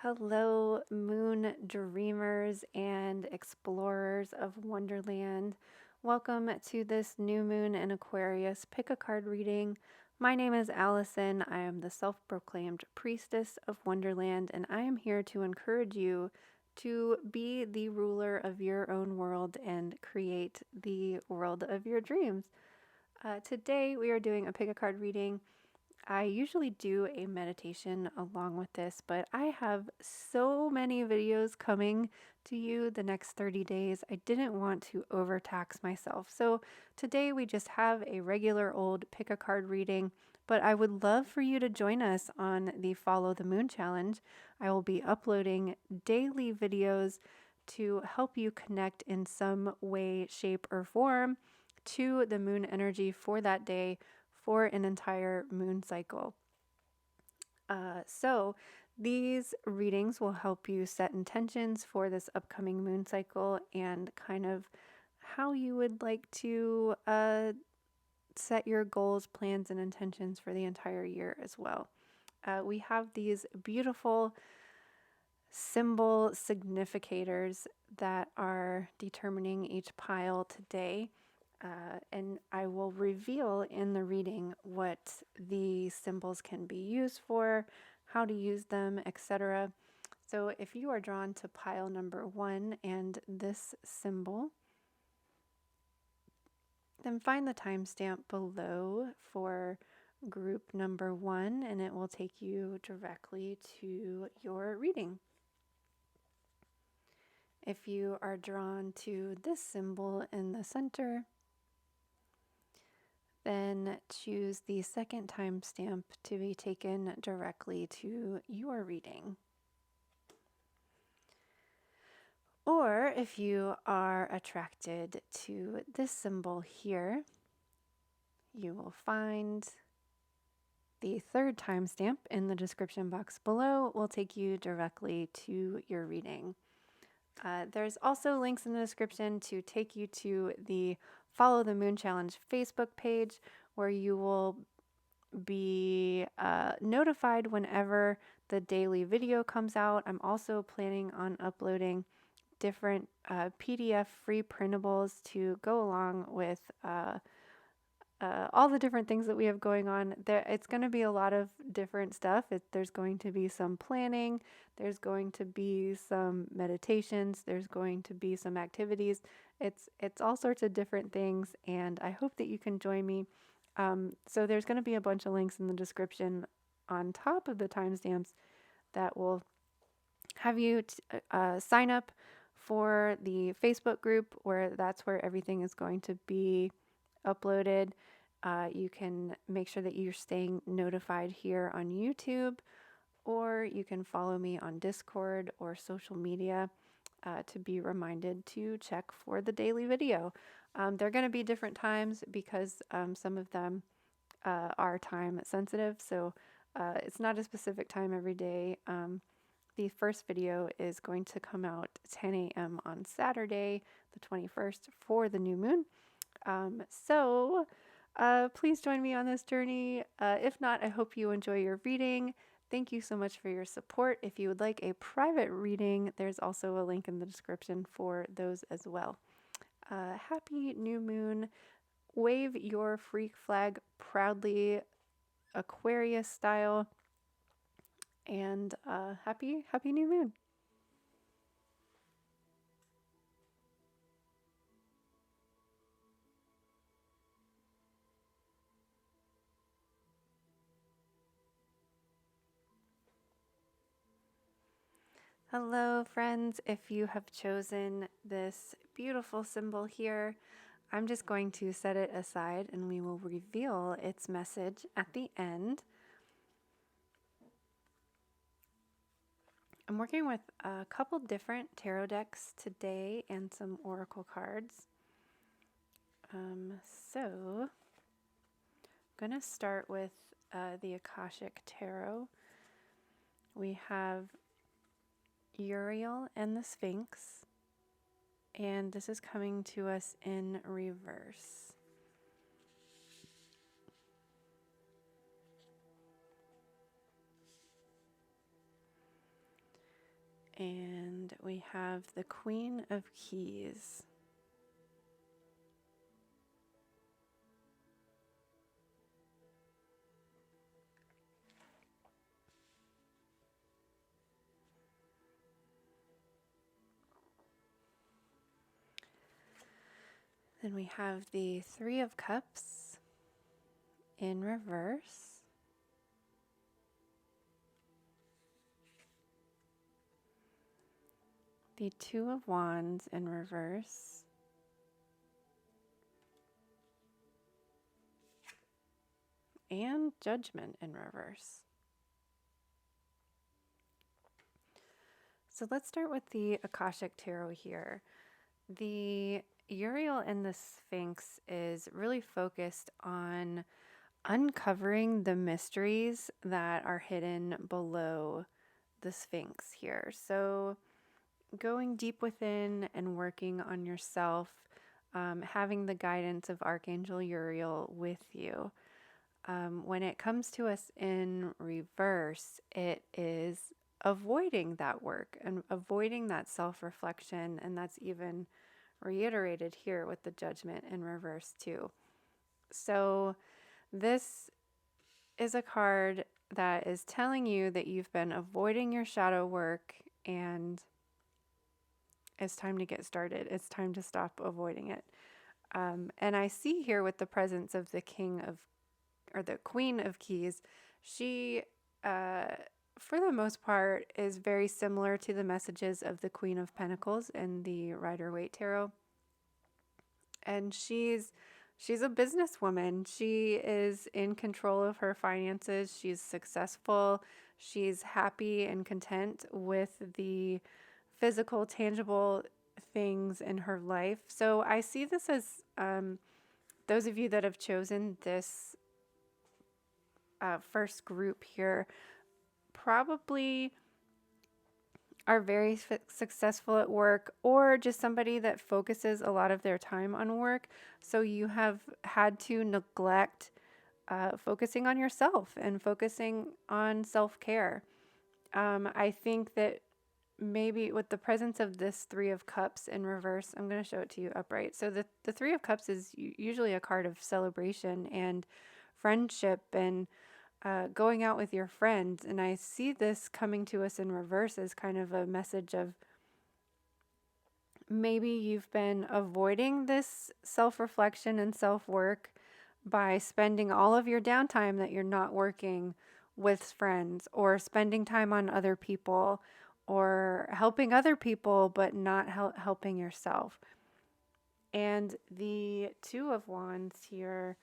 Hello, moon dreamers and explorers of Wonderland. Welcome to this new moon in Aquarius pick a card reading. My name is Allison. I am the self-proclaimed priestess of Wonderland, and I am here to encourage you to be the ruler of your own world and create the world of your dreams. Today we are doing a pick a card reading. I usually do a meditation along with this, but I have so many videos coming to you the next 30 days. I didn't want to overtax myself. So today we just have a regular old pick a card reading, but I would love for you to join us on the Follow the Moon Challenge. I will be uploading daily videos to help you connect in some way, shape, or form to the moon energy for that day for an entire moon cycle. So these readings will help you set intentions for this upcoming moon cycle and kind of how you would like to set your goals, plans, and intentions for the entire year as well. We have these beautiful symbol significators that are determining each pile today. And I will reveal in the reading what the symbols can be used for, how to use them, etc. So if you are drawn to pile number 1 and this symbol, then find the timestamp below for group number 1 and it will take you directly to your reading. If you are drawn to this symbol in the center, then choose the second timestamp to be taken directly to your reading. Or if you are attracted to this symbol here, you will find the third timestamp in the description box below will take you directly to your reading. There's also links in the description to take you to the Follow the Moon Challenge Facebook page where you will be notified whenever the daily video comes out. I'm also planning on uploading different PDF free printables to go along with all the different things that we have going on. It's going to be a lot of different stuff. There's going to be some planning, there's going to be some meditations, there's going to be some activities. It's all sorts of different things, and I hope that you can join me. So there's going to be a bunch of links in the description on top of the timestamps that will have you sign up for the Facebook group where that's where everything is going to be uploaded. You can make sure that you're staying notified here on YouTube, or you can follow me on Discord or social media to be reminded to check for the daily video. They're going to be different times because some of them are time sensitive, so it's not a specific time every day. The first video is going to come out 10 a.m. on Saturday, the 21st, for the new moon. So please join me on this journey. If not, I hope you enjoy your reading. Thank you so much for your support. If you would like a private reading, there's also a link in the description for those as well. Happy new moon. Wave your freak flag proudly, Aquarius style. And happy new moon. Hello friends, if you have chosen this beautiful symbol here, I'm just going to set it aside and we will reveal its message at the end. I'm working with a couple different tarot decks today and some oracle cards. So I'm going to start with the Akashic Tarot. We have Uriel and the Sphinx, and this is coming to us in reverse. And we have the Queen of Keys. Then we have the Three of Cups in reverse. The Two of Wands in reverse. And Judgment in reverse. So let's start with the Akashic Tarot here. The Uriel and the Sphinx is really focused on uncovering the mysteries that are hidden below the Sphinx here. So going deep within and working on yourself, having the guidance of Archangel Uriel with you. When it comes to us in reverse, it is avoiding that work and avoiding that self-reflection, and that's even reiterated here with the Judgment in reverse too. So this is a card that is telling you that you've been avoiding your shadow work, and it's time to get started. It's time to stop avoiding it. And I see here with the presence of the the Queen of Keys, she, for the most part, is very similar to the messages of the Queen of Pentacles in the Rider-Waite Tarot. And she's a businesswoman. She is in control of her finances. She's successful. She's happy and content with the physical, tangible things in her life. So I see this as those of you that have chosen this first group here probably are very successful at work, or just somebody that focuses a lot of their time on work. So you have had to neglect focusing on yourself and focusing on self-care. I think that maybe with the presence of this Three of Cups in reverse, I'm going to show it to you upright. So the Three of Cups is usually a card of celebration and friendship and going out with your friends. And I see this coming to us in reverse as kind of a message of maybe you've been avoiding this self-reflection and self-work by spending all of your downtime that you're not working with friends, or spending time on other people, or helping other people but not helping yourself. And the Two of Wands here,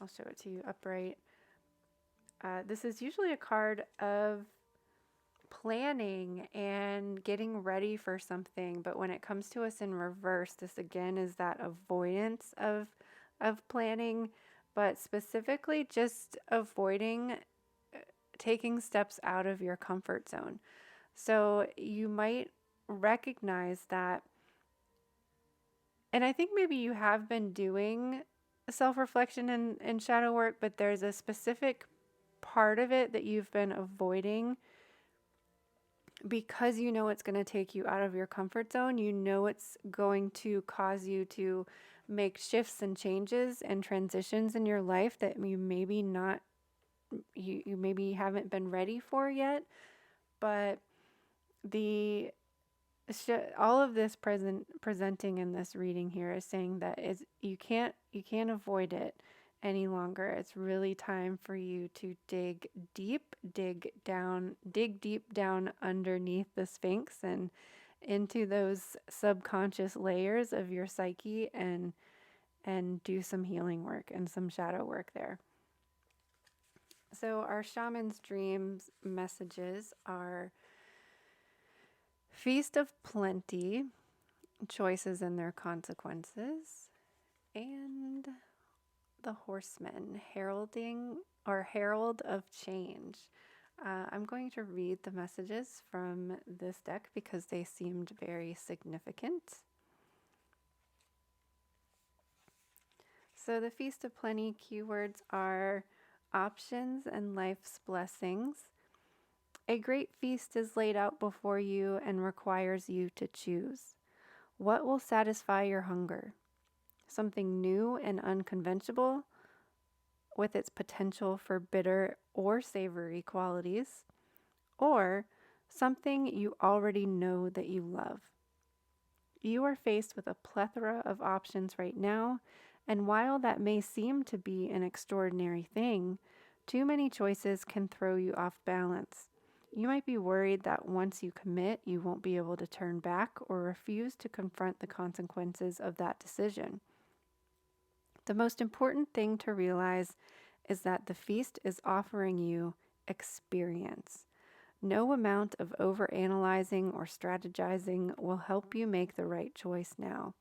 I'll show it to you upright. This is usually a card of planning and getting ready for something, but when it comes to us in reverse, this again is that avoidance of planning, but specifically just avoiding taking steps out of your comfort zone. So you might recognize that, and I think maybe you have been doing self-reflection and shadow work, but there's a specific part of it that you've been avoiding because you know it's going to take you out of your comfort zone. You know it's going to cause you to make shifts and changes and transitions in your life that you maybe haven't been ready for yet. But all of this presenting in this reading here is saying that you can't avoid it any longer. It's really time for you to dig deep down underneath the Sphinx and into those subconscious layers of your psyche and do some healing work and some shadow work there. So our shaman's dreams messages are Feast of Plenty, choices and their consequences, and the Horseman, Herald of Change. I'm going to read the messages from this deck because they seemed very significant. So the Feast of Plenty keywords are options and life's blessings, A great feast is laid out before you and requires you to choose. What will satisfy your hunger? Something new and unconventional with its potential for bitter or savory qualities, or something you already know that you love. You are faced with a plethora of options right now, and while that may seem to be an extraordinary thing, too many choices can throw you off balance. You might be worried that once you commit, you won't be able to turn back or refuse to confront the consequences of that decision. The most important thing to realize is that the feast is offering you experience. No amount of overanalyzing or strategizing will help you make the right choice now.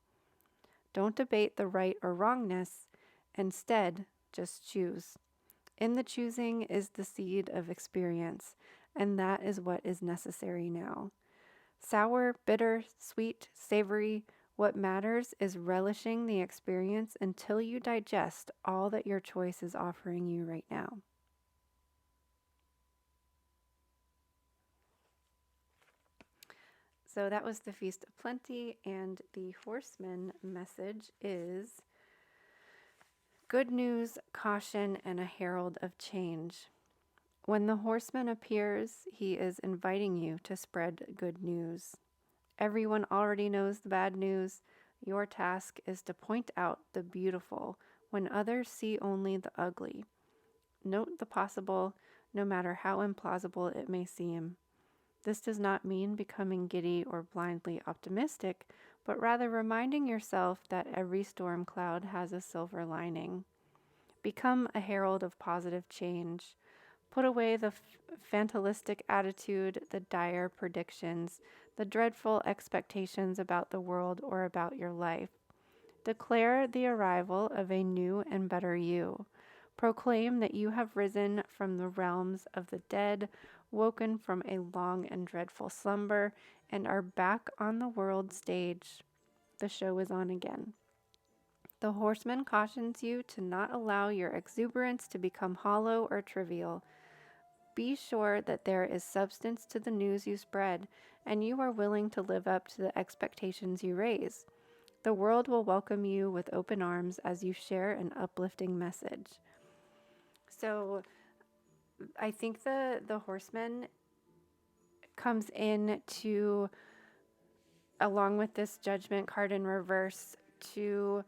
Don't debate the right or wrongness. Instead, just choose. In the choosing is the seed of experience, and that is what is necessary now. Sour, bitter, sweet, savory, what matters is relishing the experience until you digest all that your choice is offering you right now. So that was the Feast of Plenty, and the horseman message is good news, caution, and a herald of change. When the horseman appears, he is inviting you to spread good news. Everyone already knows the bad news. Your task is to point out the beautiful when others see only the ugly. Note the possible, no matter how implausible it may seem. This does not mean becoming giddy or blindly optimistic, but rather reminding yourself that every storm cloud has a silver lining. Become a herald of positive change. Put away the fatalistic attitude, the dire predictions, the dreadful expectations about the world or about your life. Declare the arrival of a new and better you. Proclaim that you have risen from the realms of the dead, woken from a long and dreadful slumber, and are back on the world stage. The show is on again. The horseman cautions you to not allow your exuberance to become hollow or trivial. Be sure that there is substance to the news you spread, and you are willing to live up to the expectations you raise. The world will welcome you with open arms as you share an uplifting message. So I think the horseman comes in to, along with this judgment card in reverse, to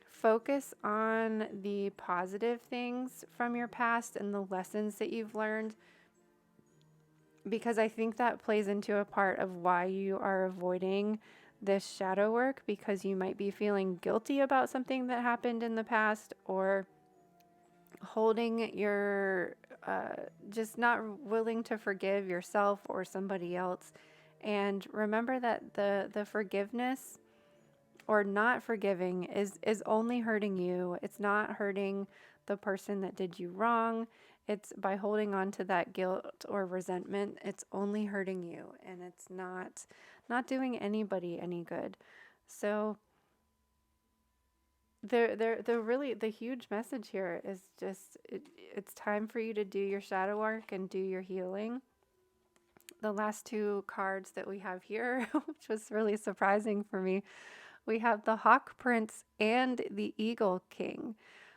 focus on the positive things from your past and the lessons that you've learned, because I think that plays into a part of why you are avoiding this shadow work, because you might be feeling guilty about something that happened in the past, or holding your just not willing to forgive yourself or somebody else. And remember that the forgiveness or not forgiving is only hurting you. It's not hurting the person that did you wrong. It's by holding on to that guilt or resentment, it's only hurting you, and it's not doing anybody any good. So the huge message here is just it's time for you to do your shadow work and do your healing. The last two cards that we have here, which was really surprising for me, we have the Hawk Prince and the Eagle King.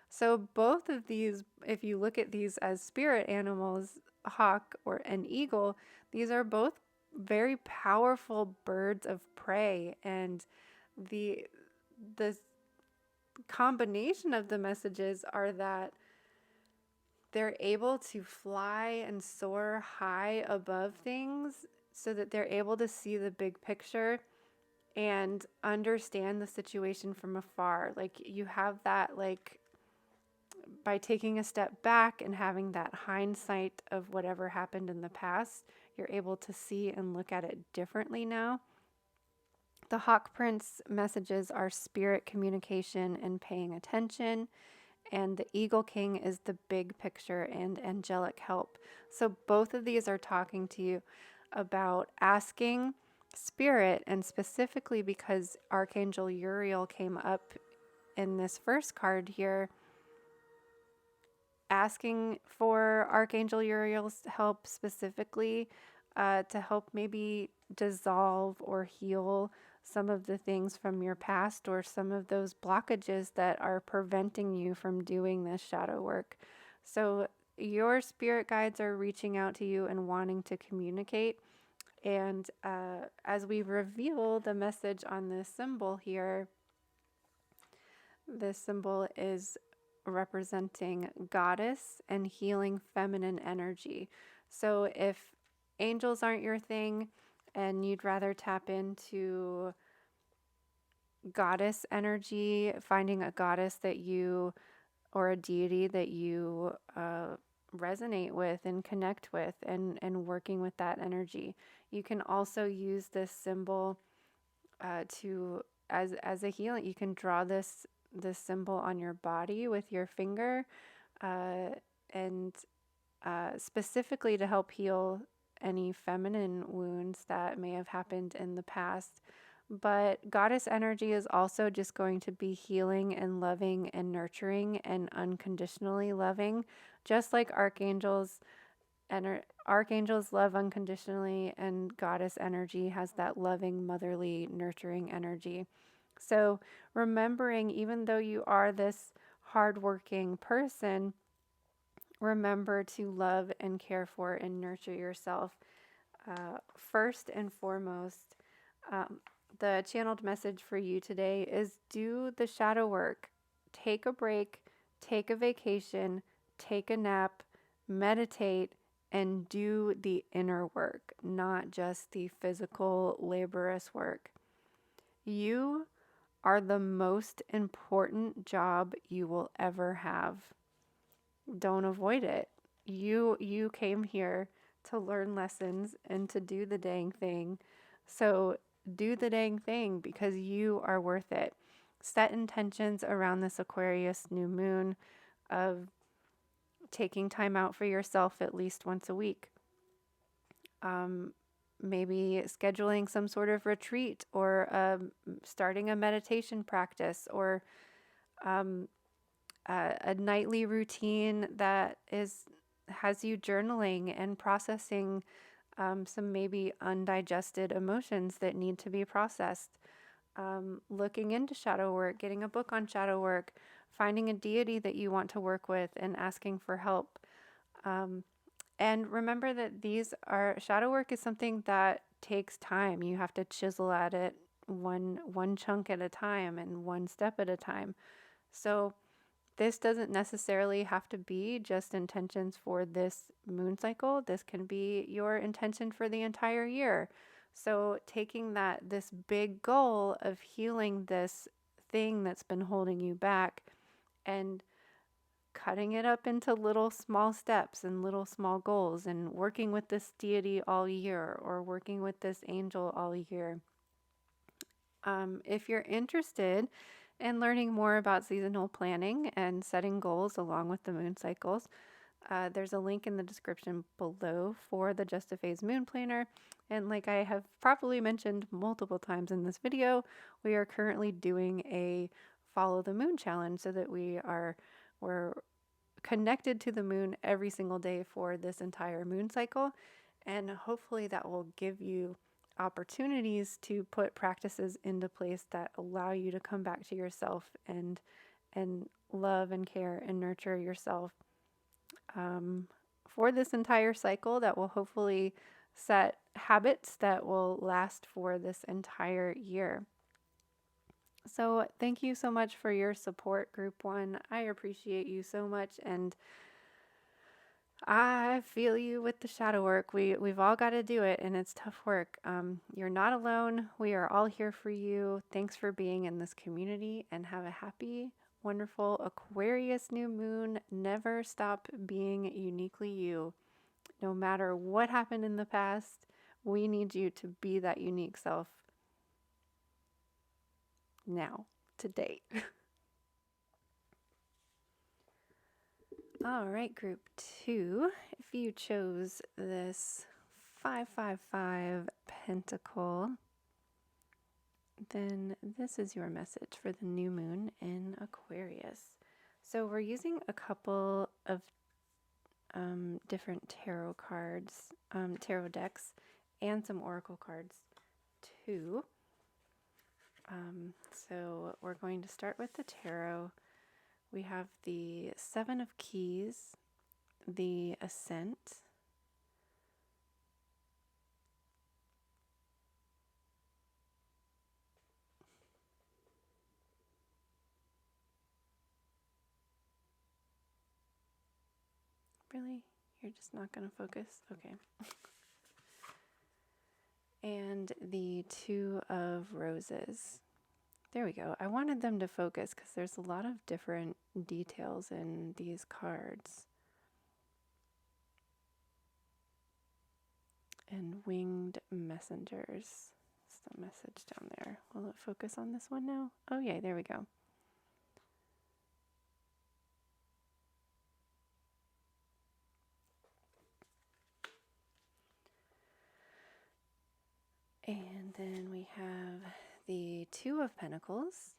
So both of these, if you look at these as spirit animals, hawk or an eagle, these are both very powerful birds of prey, and the combination of the messages are that they're able to fly and soar high above things so that they're able to see the big picture and understand the situation from afar. Like, you have that, like, by taking a step back and having that hindsight of whatever happened in the past, you're able to see and look at it differently now. The Hawk Prince messages are spirit communication and paying attention, and the Eagle King is the big picture and angelic help. So both of these are talking to you about asking spirit, and specifically because Archangel Uriel came up in this first card here, asking for Archangel Uriel's help specifically to help maybe dissolve or heal some of the things from your past or some of those blockages that are preventing you from doing this shadow work. So, your spirit guides are reaching out to you and wanting to communicate. And as we reveal the message on this symbol here, this symbol is representing goddess and healing feminine energy. So if angels aren't your thing and you'd rather tap into goddess energy, finding a goddess that you or a deity that you resonate with and connect with, and working with that energy. You can also use this symbol to as a healing. You can draw this symbol on your body with your finger, uh, and specifically to help heal any feminine wounds that may have happened in the past. But goddess energy is also just going to be healing and loving and nurturing and unconditionally loving, just like archangels. Archangels love unconditionally, and goddess energy has that loving, motherly, nurturing energy. So, remembering, even though you are this hardworking person, remember to love and care for and nurture yourself. First and foremost, um, the channeled message for you today is do the shadow work. Take a break, take a vacation, take a nap, meditate, and do the inner work, not just the physical, laborious work. You are the most important job you will ever have. Don't avoid it. You came here to learn lessons and to do the dang thing. So do the dang thing because you are worth it. Set intentions around this Aquarius new moon of taking time out for yourself at least once a week. Maybe scheduling some sort of retreat, or starting a meditation practice, or a nightly routine that has you journaling and processing some maybe undigested emotions that need to be processed. Looking into shadow work, getting a book on shadow work, finding a deity that you want to work with and asking for help. And remember that shadow work is something that takes time. You have to chisel at it one chunk at a time and one step at a time. So this doesn't necessarily have to be just intentions for this moon cycle. This can be your intention for the entire year. So taking this big goal of healing this thing that's been holding you back and cutting it up into little small steps and little small goals, and working with this deity all year or working with this angel all year. If you're interested in learning more about seasonal planning and setting goals along with the moon cycles, there's a link in the description below for the Just a Phase Moon Planner. And like I have probably mentioned multiple times in this video, we are currently doing a Follow the Moon challenge so that we're connected to the moon every single day for this entire moon cycle. And hopefully that will give you opportunities to put practices into place that allow you to come back to yourself and love and care and nurture yourself for this entire cycle, that will hopefully set habits that will last for this entire year. So thank you so much for your support, Group 1. I appreciate you so much, and I feel you with the shadow work. We've all got to do it, and it's tough work. You're not alone. We are all here for you. Thanks for being in this community, and have a happy, wonderful Aquarius new moon. Never stop being uniquely you. No matter what happened in the past, we need you to be that unique self now, today. All right, Group 2, if you chose this 555 Pentacle, then this is your message for the new moon in Aquarius. So we're using a couple of different tarot cards, tarot decks, and some oracle cards too. So we're going to start with the tarot. We have the Seven of Keys, the Ascent, really? You're just not going to focus? Okay. And the Two of Roses. There we go. I wanted them to focus because there's a lot of different details in these cards. And Winged Messengers. It's the message down there. Will it focus on this one now? Oh, yay, there we go. And then we have the Two of Pentacles,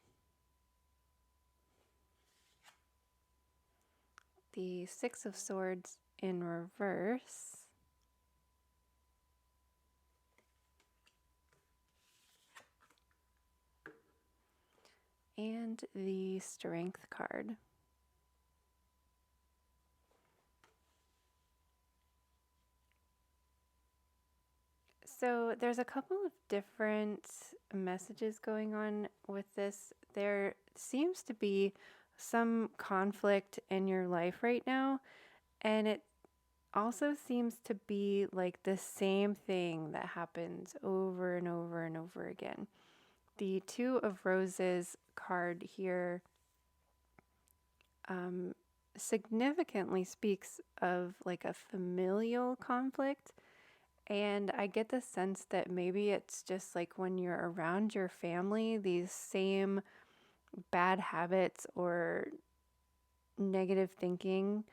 the Six of Swords in reverse, and the Strength card. So there's a couple of different messages going on with this. There seems to be some conflict in your life right now, and it also seems to be like the same thing that happens over and over and over again. The Two of Roses card here significantly speaks of like a familial conflict. And I get the sense that maybe it's just like when you're around your family, these same bad habits or negative thinking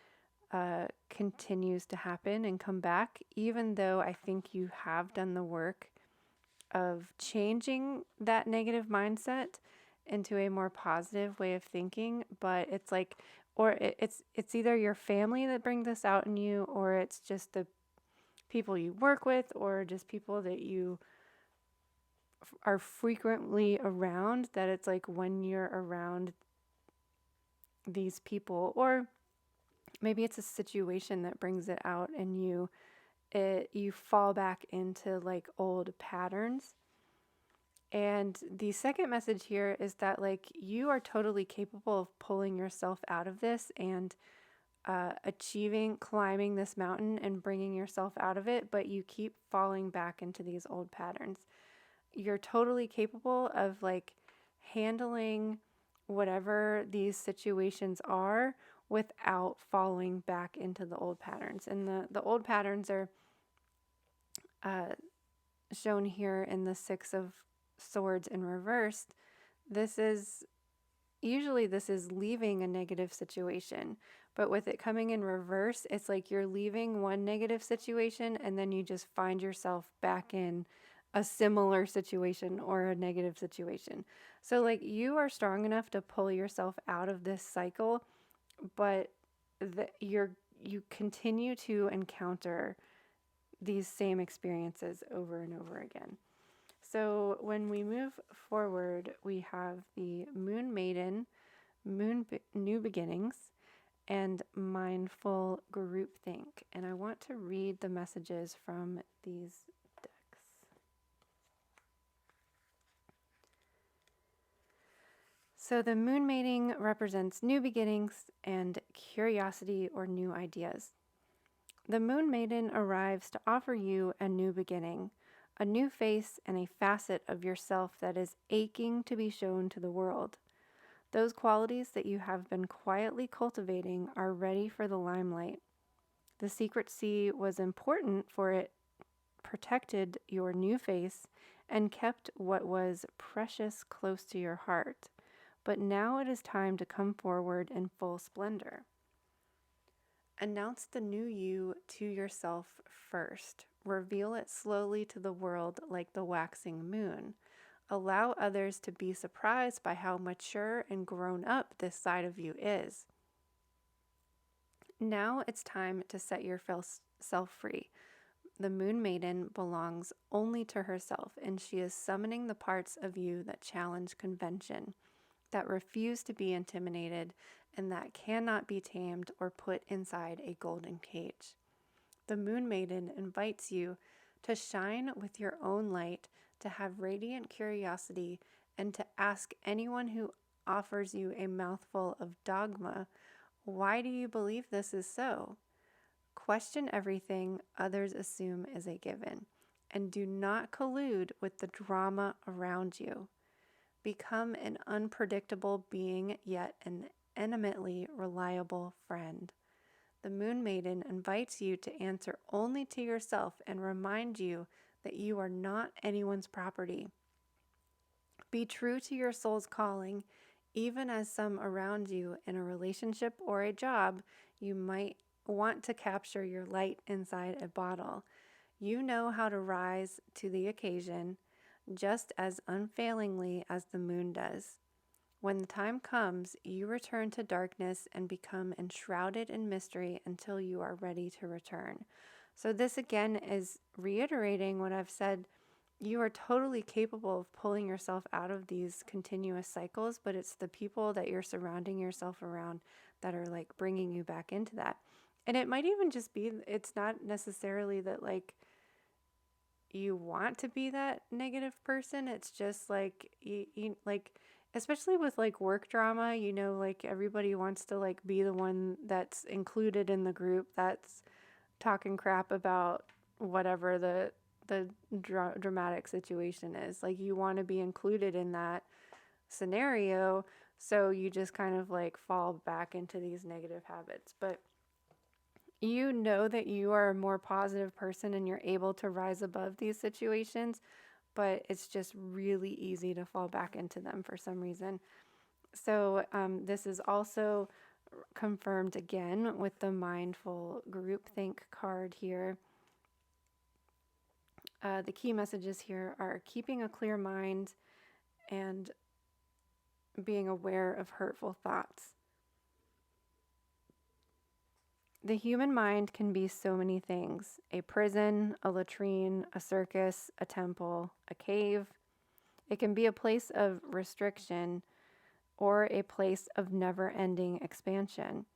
continues to happen and come back, even though I think you have done the work of changing that negative mindset into a more positive way of thinking. But it's like, or it's either your family that brings this out in you, or it's just the people you work with, or just people that you are frequently around, that it's like when you're around these people, or maybe it's a situation that brings it out in you, you fall back into like old patterns. And the second message here is that like you are totally capable of pulling yourself out of this and climbing this mountain and bringing yourself out of it, but you keep falling back into these old patterns. You're totally capable of like handling whatever these situations are without falling back into the old patterns. And the old patterns are shown here in the Six of Swords in reverse. This is leaving a negative situation, but with it coming in reverse, it's like you're leaving one negative situation and then you just find yourself back in a similar situation or a negative situation. So like you are strong enough to pull yourself out of this cycle, but you continue to encounter these same experiences over and over again. So when we move forward, we have the Moon Maiden, New Beginnings, and Mindful Groupthink. And I want to read the messages from these decks. So the Moon Maiden represents new beginnings and curiosity or new ideas. The Moon Maiden arrives to offer you a new beginning, a new face and a facet of yourself that is aching to be shown to the world. Those qualities that you have been quietly cultivating are ready for the limelight. The secret sea was important, for it protected your new face and kept what was precious close to your heart. But now it is time to come forward in full splendor. Announce the new you to yourself first. Reveal it slowly to the world like the waxing moon. Allow others to be surprised by how mature and grown up this side of you is. Now it's time to set yourself free. The Moon Maiden belongs only to herself, and she is summoning the parts of you that challenge convention, that refuse to be intimidated, and that cannot be tamed or put inside a golden cage. The Moon Maiden invites you to shine with your own light, to have radiant curiosity, and to ask anyone who offers you a mouthful of dogma, why do you believe this is so? Question everything others assume is a given, and do not collude with the drama around you. Become an unpredictable being, yet an eminently reliable friend. The Moon Maiden invites you to answer only to yourself and remind you that you are not anyone's property. Be true to your soul's calling, even as some around you in a relationship or a job, you might want to capture your light inside a bottle. You know how to rise to the occasion just as unfailingly as the moon does. When the time comes, you return to darkness and become enshrouded in mystery until you are ready to return. So, this again is reiterating what I've said. You are totally capable of pulling yourself out of these continuous cycles, but it's the people that you're surrounding yourself around that are like bringing you back into that. And it might even just be, it's not necessarily that like you want to be that negative person. It's just like like especially with like work drama, like everybody wants to like be the one that's included in the group that's talking crap about whatever the dramatic situation is. Like you want to be included in that scenario, so you just kind of like fall back into these negative habits. But you know that you are a more positive person and you're able to rise above these situations, but it's just really easy to fall back into them for some reason. So, this is also confirmed again with the mindful groupthink card here. The key messages here are keeping a clear mind and being aware of hurtful thoughts. The human mind can be so many things: a prison, a latrine, a circus, a temple, a cave. It can be a place of restriction or a place of never-ending expansion.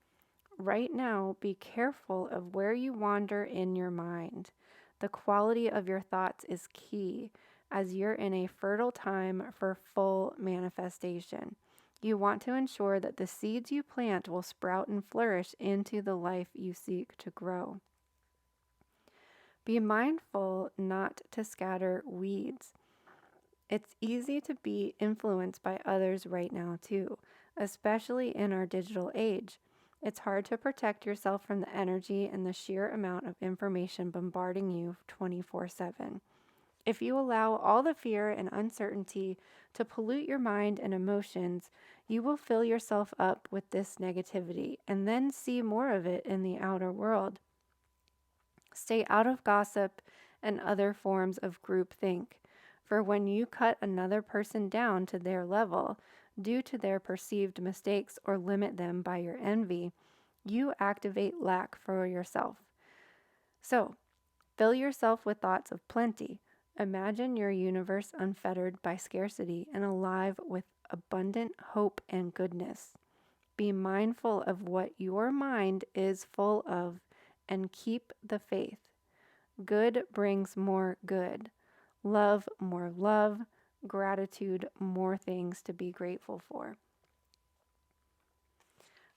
Right now, be careful of where you wander in your mind. The quality of your thoughts is key, as you're in a fertile time for full manifestation. You want to ensure that the seeds you plant will sprout and flourish into the life you seek to grow. Be mindful not to scatter weeds. It's easy to be influenced by others right now, too, especially in our digital age. It's hard to protect yourself from the energy and the sheer amount of information bombarding you 24/7. If you allow all the fear and uncertainty to pollute your mind and emotions, you will fill yourself up with this negativity and then see more of it in the outer world. Stay out of gossip and other forms of groupthink, for when you cut another person down to their level due to their perceived mistakes or limit them by your envy, you activate lack for yourself. So, fill yourself with thoughts of plenty. Imagine your universe unfettered by scarcity and alive with abundant hope and goodness. Be mindful of what your mind is full of and keep the faith. Good brings more good. Love, more love. Gratitude, more things to be grateful for.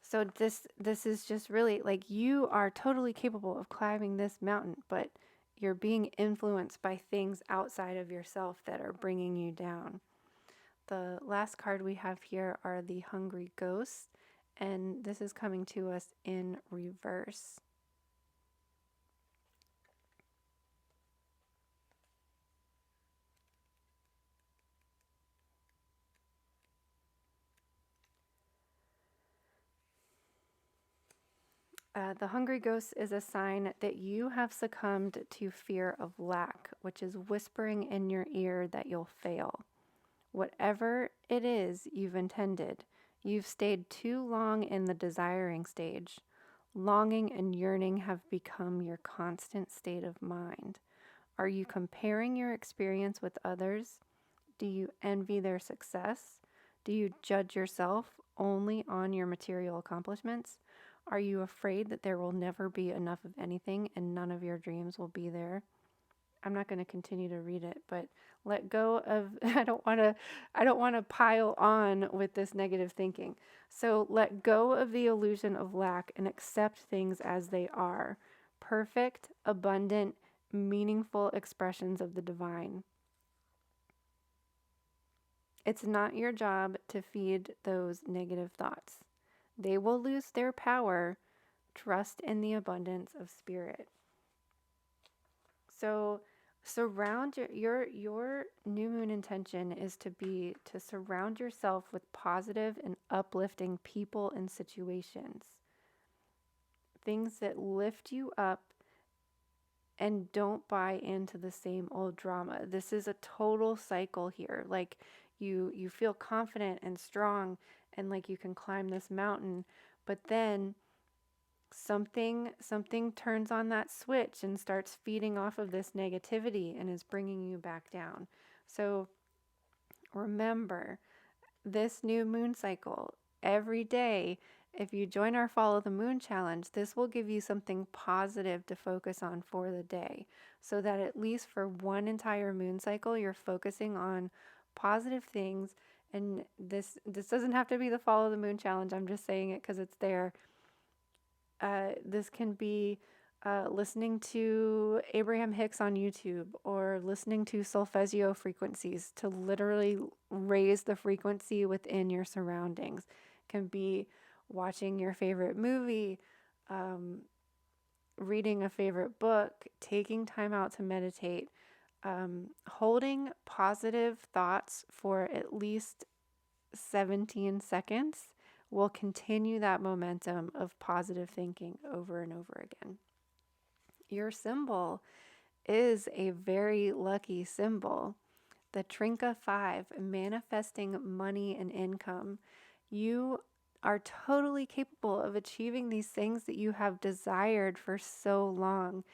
So this is just really like you are totally capable of climbing this mountain, but you're being influenced by things outside of yourself that are bringing you down. The last card we have here are the Hungry Ghosts, and this is coming to us in reverse. The Hungry Ghost is a sign that you have succumbed to fear of lack, which is whispering in your ear that you'll fail. Whatever it is you've intended, you've stayed too long in the desiring stage. Longing and yearning have become your constant state of mind. Are you comparing your experience with others? Do you envy their success? Do you judge yourself only on your material accomplishments? Are you afraid that there will never be enough of anything and none of your dreams will be there? I'm not going to continue to read it, but let go of I don't want to pile on with this negative thinking. So let go of the illusion of lack and accept things as they are. Perfect, abundant, meaningful expressions of the divine. It's not your job to feed those negative thoughts. They will lose their power. Trust in the abundance of spirit. So surround your new moon intention is to surround yourself with positive and uplifting people and situations. Things that lift you up and don't buy into the same old drama. This is a total cycle here. Like you feel confident and strong and like you can climb this mountain, but then something turns on that switch and starts feeding off of this negativity and is bringing you back down. So remember, this new moon cycle, every day, if you join our Follow the Moon challenge, this will give you something positive to focus on for the day, so that at least for one entire moon cycle, you're focusing on positive things. And this doesn't have to be the Follow the Moon challenge. I'm just saying it because it's there. This can be listening to Abraham Hicks on YouTube or listening to solfeggio frequencies to literally raise the frequency within your surroundings. It can be watching your favorite movie, reading a favorite book, taking time out to meditate, holding positive thoughts for at least 17 seconds will continue that momentum of positive thinking over and over again. Your symbol is a very lucky symbol. The Trinka 5, manifesting money and income. You are totally capable of achieving these things that you have desired for so long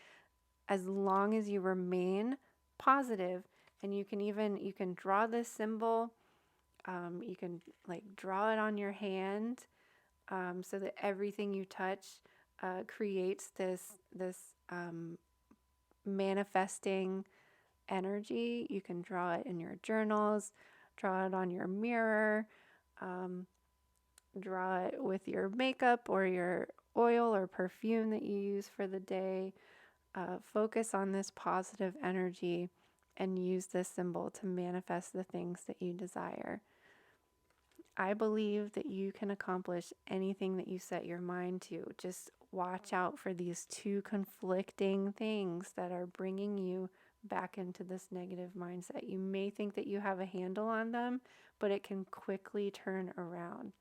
as you remain positive. And you can draw this symbol. You can like draw it on your hand, so that everything you touch creates this manifesting energy. You can draw it in your journals, draw it on your mirror, draw it with your makeup or your oil or perfume that you use for the day. Focus on this positive energy and use this symbol to manifest the things that you desire. I believe that you can accomplish anything that you set your mind to. Just watch out for these two conflicting things that are bringing you back into this negative mindset. You may think that you have a handle on them, but it can quickly turn around.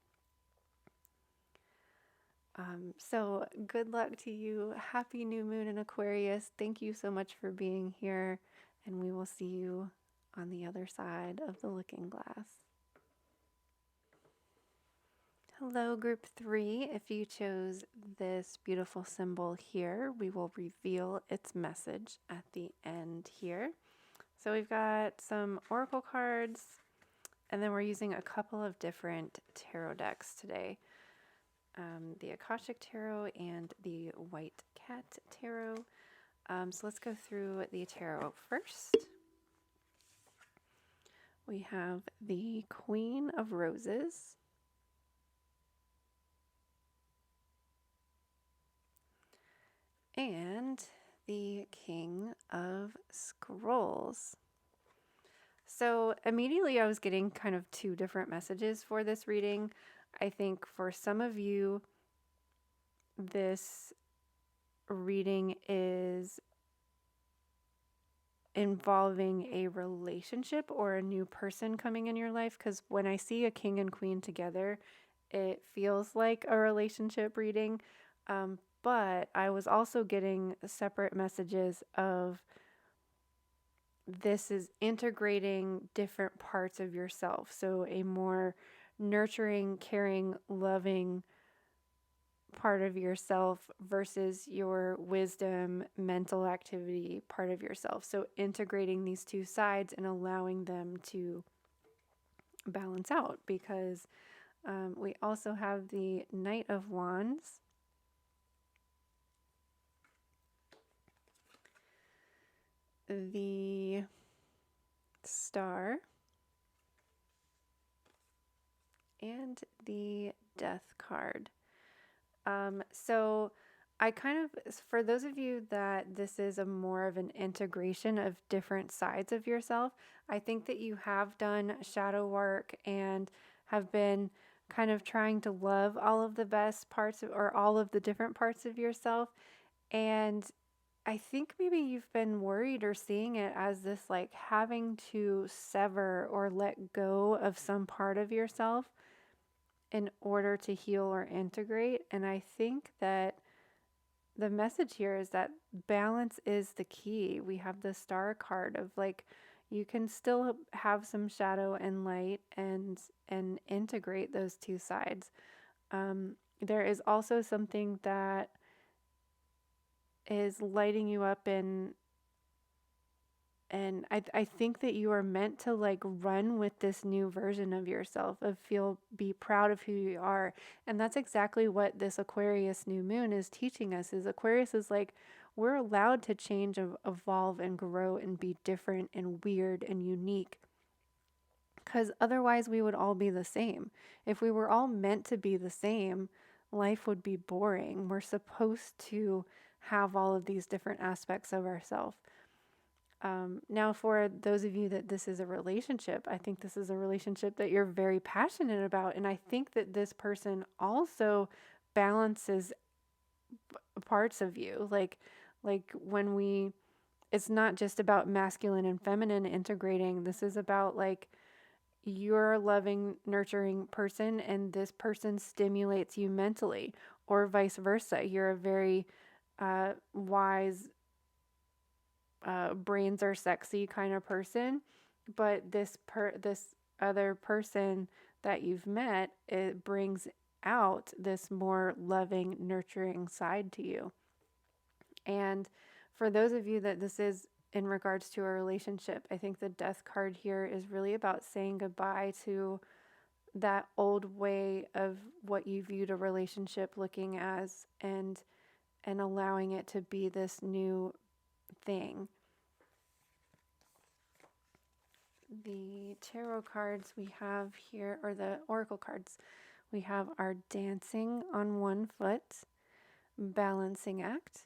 So good luck to you. Happy new moon in Aquarius. Thank you so much for being here, and we will see you on the other side of the looking glass. Hello, group 3. If you chose this beautiful symbol here, we will reveal its message at the end here. So we've got some oracle cards, and then we're using a couple of different tarot decks today. The Akashic Tarot and the White Cat Tarot. So let's go through the tarot first. We have the Queen of Roses, and the King of Scrolls. So immediately I was getting kind of two different messages for this reading. I think for some of you, this reading is involving a relationship or a new person coming in your life, because when I see a king and queen together, it feels like a relationship reading. But I was also getting separate messages of this is integrating different parts of yourself. So a more nurturing, caring, loving part of yourself versus your wisdom, mental activity part of yourself. So integrating these two sides and allowing them to balance out, because we also have the Knight of Wands, the Star, and the Death card. So I kind of, for those of you that this is a more of an integration of different sides of yourself, I think that you have done shadow work and have been kind of trying to love all of the best parts of, or all of the different parts of yourself. And I think maybe you've been worried or seeing it as this like having to sever or let go of some part of yourself in order to heal or integrate. And I think that the message here is that balance is the key. We have the Star card of like you can still have some shadow and light and integrate those two sides. There is also something that is lighting you up and I think that you are meant to like run with this new version of yourself, of be proud of who you are. And that's exactly what this Aquarius new moon is teaching us. Is Aquarius is like, we're allowed to change, evolve and grow and be different and weird and unique, because otherwise we would all be the same. If we were all meant to be the same, life would be boring. We're supposed to have all of these different aspects of ourselves. Now, for those of you that this is a relationship, I think this is a relationship that you're very passionate about. And I think that this person also balances parts of you. Like it's not just about masculine and feminine integrating. This is about like you're a loving, nurturing person, and this person stimulates you mentally, or vice versa. You're a very wise, brains are sexy kind of person, but this other person that you've met, it brings out this more loving, nurturing side to you. And for those of you that this is in regards to a relationship, I think the Death card here is really about saying goodbye to that old way of what you viewed a relationship looking as, and allowing it to be this new thing. The tarot cards we have here, or the oracle cards, we have our Dancing on One Foot, Balancing Act,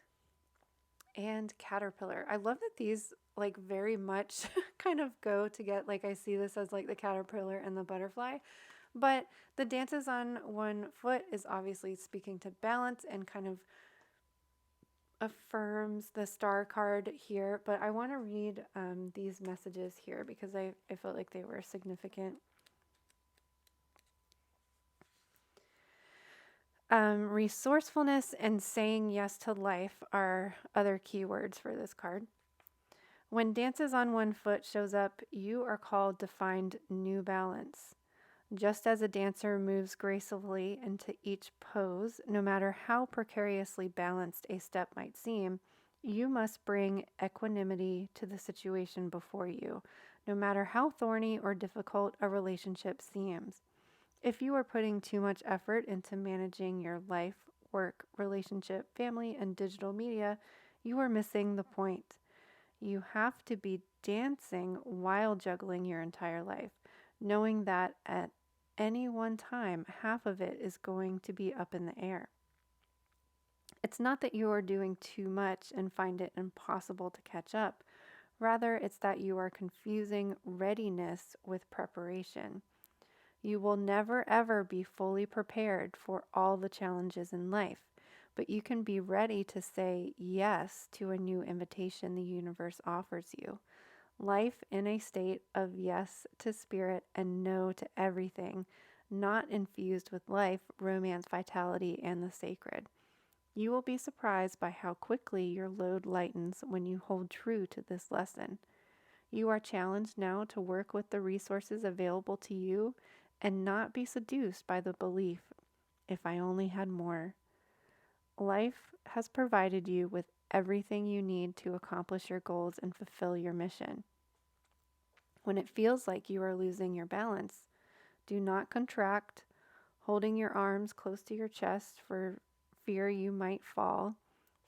and Caterpillar. I love that these like very much kind of go to get, like I see this as like the caterpillar and the butterfly, but the Dances on One Foot is obviously speaking to balance and kind of affirms the Star card here. But I want to read these messages here because I felt like they were significant. Resourcefulness and saying yes to life are other keywords for this card. When Dances on One Foot shows up, you are called to find new balance. Just as a dancer moves gracefully into each pose, no matter how precariously balanced a step might seem, you must bring equanimity to the situation before you, no matter how thorny or difficult a relationship seems. If you are putting too much effort into managing your life, work, relationship, family, and digital media, you are missing the point. You have to be dancing while juggling your entire life, knowing that at any one time, half of it is going to be up in the air. It's not that you are doing too much and find it impossible to catch up. Rather, it's that you are confusing readiness with preparation. You will never ever be fully prepared for all the challenges in life, but you can be ready to say yes to a new invitation the universe offers you. Life in a state of yes to spirit and no to everything, not infused with life, romance, vitality, and the sacred. You will be surprised by how quickly your load lightens when you hold true to this lesson. You are challenged now to work with the resources available to you and not be seduced by the belief, if I only had more. Life has provided you with everything you need to accomplish your goals and fulfill your mission. When it feels like you are losing your balance, do not contract, holding your arms close to your chest for fear you might fall.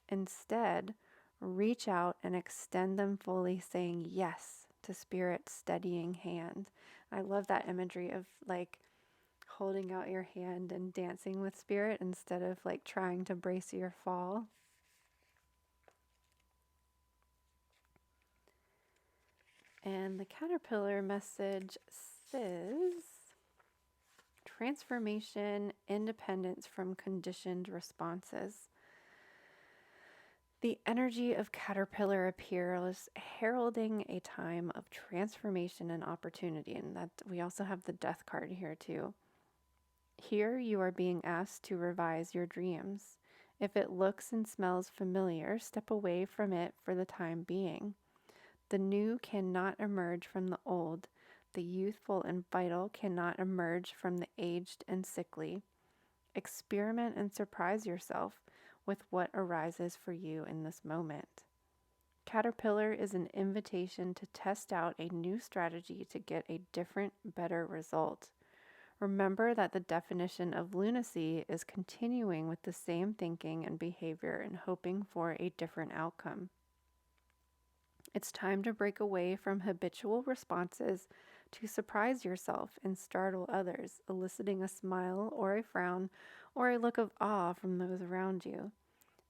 Instead, reach out and extend them fully, saying yes to Spirit's steadying hand. I love that imagery of like holding out your hand and dancing with Spirit instead of like trying to brace your fall. And the caterpillar message says transformation, independence from conditioned responses. The energy of caterpillar appears heralding a time of transformation and opportunity. And that we also have the death card here too. Here you are being asked to revise your dreams. If it looks and smells familiar, step away from it for the time being. The new cannot emerge from the old. The youthful and vital cannot emerge from the aged and sickly. Experiment and surprise yourself with what arises for you in this moment. Caterpillar is an invitation to test out a new strategy to get a different, better result. Remember that the definition of lunacy is continuing with the same thinking and behavior and hoping for a different outcome. It's time to break away from habitual responses to surprise yourself and startle others, eliciting a smile or a frown or a look of awe from those around you.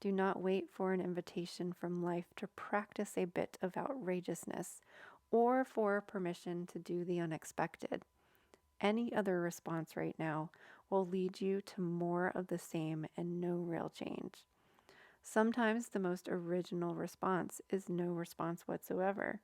Do not wait for an invitation from life to practice a bit of outrageousness or for permission to do the unexpected. Any other response right now will lead you to more of the same and no real change. Sometimes the most original response is no response whatsoever.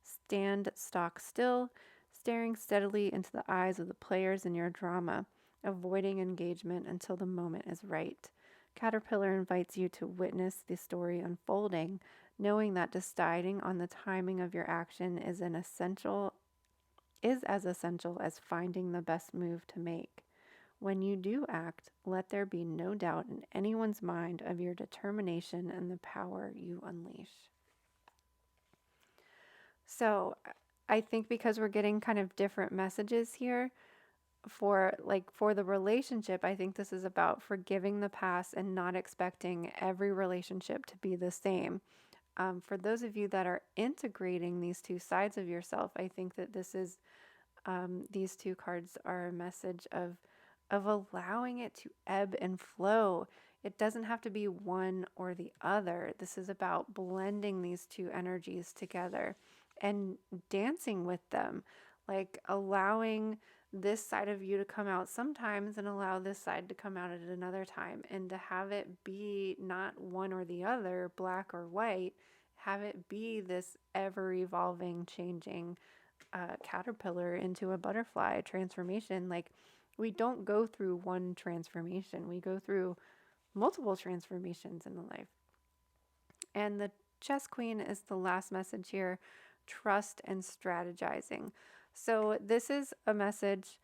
Stand stock still, staring steadily into the eyes of the players in your drama, avoiding engagement until the moment is right. Caterpillar invites you to witness the story unfolding, knowing that deciding on the timing of your action is as essential as finding the best move to make. When you do act, let there be no doubt in anyone's mind of your determination and the power you unleash. So, I think because we're getting kind of different messages here for the relationship, I think this is about forgiving the past and not expecting every relationship to be the same. For those of you that are integrating these two sides of yourself, I think that these two cards are a message of allowing it to ebb and flow. It doesn't have to be one or the other. This is about blending these two energies together and dancing with them, like allowing this side of you to come out sometimes and allow this side to come out at another time, and to have it be not one or the other, black or white, have it be this ever evolving, changing caterpillar into a butterfly transformation. Like, we don't go through one transformation, we go through multiple transformations in the life. And the chess queen is the last message here: trust and strategizing. So this is a message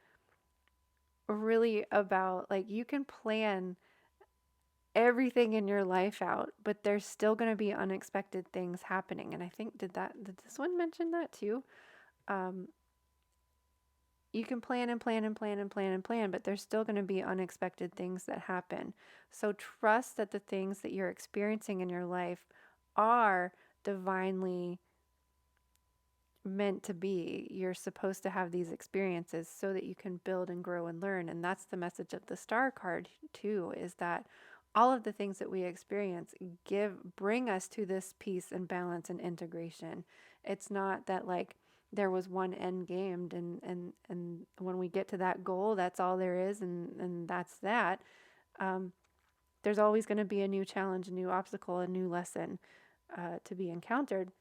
really about, like, you can plan everything in your life out, but there's still going to be unexpected things happening. And I think did this one mention that too? You can plan and plan and plan and plan and plan, but there's still going to be unexpected things that happen. So trust that the things that you're experiencing in your life are divinely meant to be. You're supposed to have these experiences so that you can build and grow and learn. And that's the message of the star card too, is that all of the things that we experience bring us to this peace and balance and integration. It's not that like there was one end game and when we get to that goal, that's all there is, and that's that. There's always going to be a new challenge, a new obstacle, a new lesson to be encountered.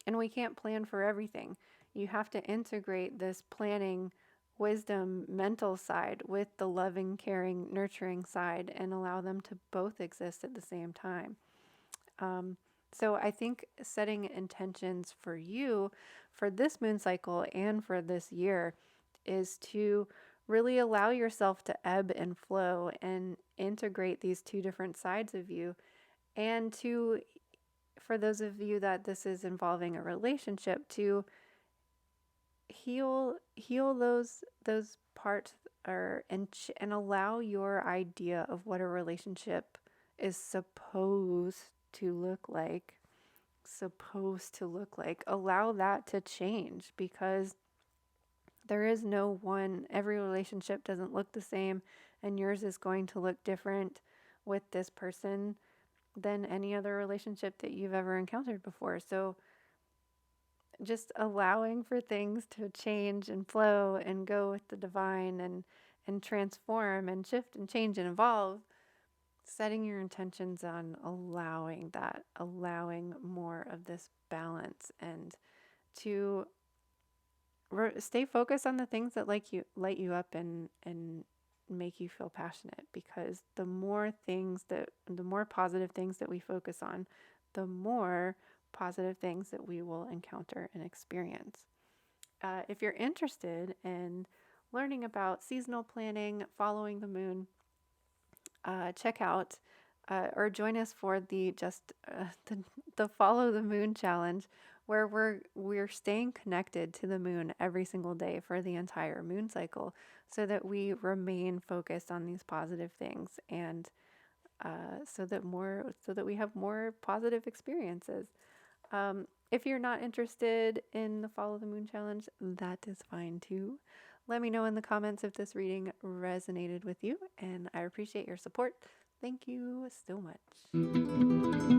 And we can't plan for everything. You have to integrate this planning, wisdom, mental side with the loving, caring, nurturing side and allow them to both exist at the same time. So I think setting intentions for you for this moon cycle and for this year is to really allow yourself to ebb and flow and integrate these two different sides of you. And to, for those of you that this is involving a relationship, to heal those parts, or and allow your idea of what a relationship is supposed to look like, allow that to change, because there is no one, every relationship doesn't look the same, and yours is going to look different with this person than any other relationship that you've ever encountered before. So just allowing for things to change and flow and go with the divine, and transform and shift and change and evolve, setting your intentions on allowing that, allowing more of this balance, and to stay focused on the things that light you up, and make you feel passionate, because the more positive things that we focus on, the more positive things that we will encounter and experience. If you're interested in learning about seasonal planning, following the moon, check out or join us for the Follow the Moon challenge, where we're staying connected to the moon every single day for the entire moon cycle, so that we remain focused on these positive things, and so that we have more positive experiences. If you're not interested in the Follow the Moon challenge, that is fine too. Let me know in the comments if this reading resonated with you, and I appreciate your support. Thank you so much.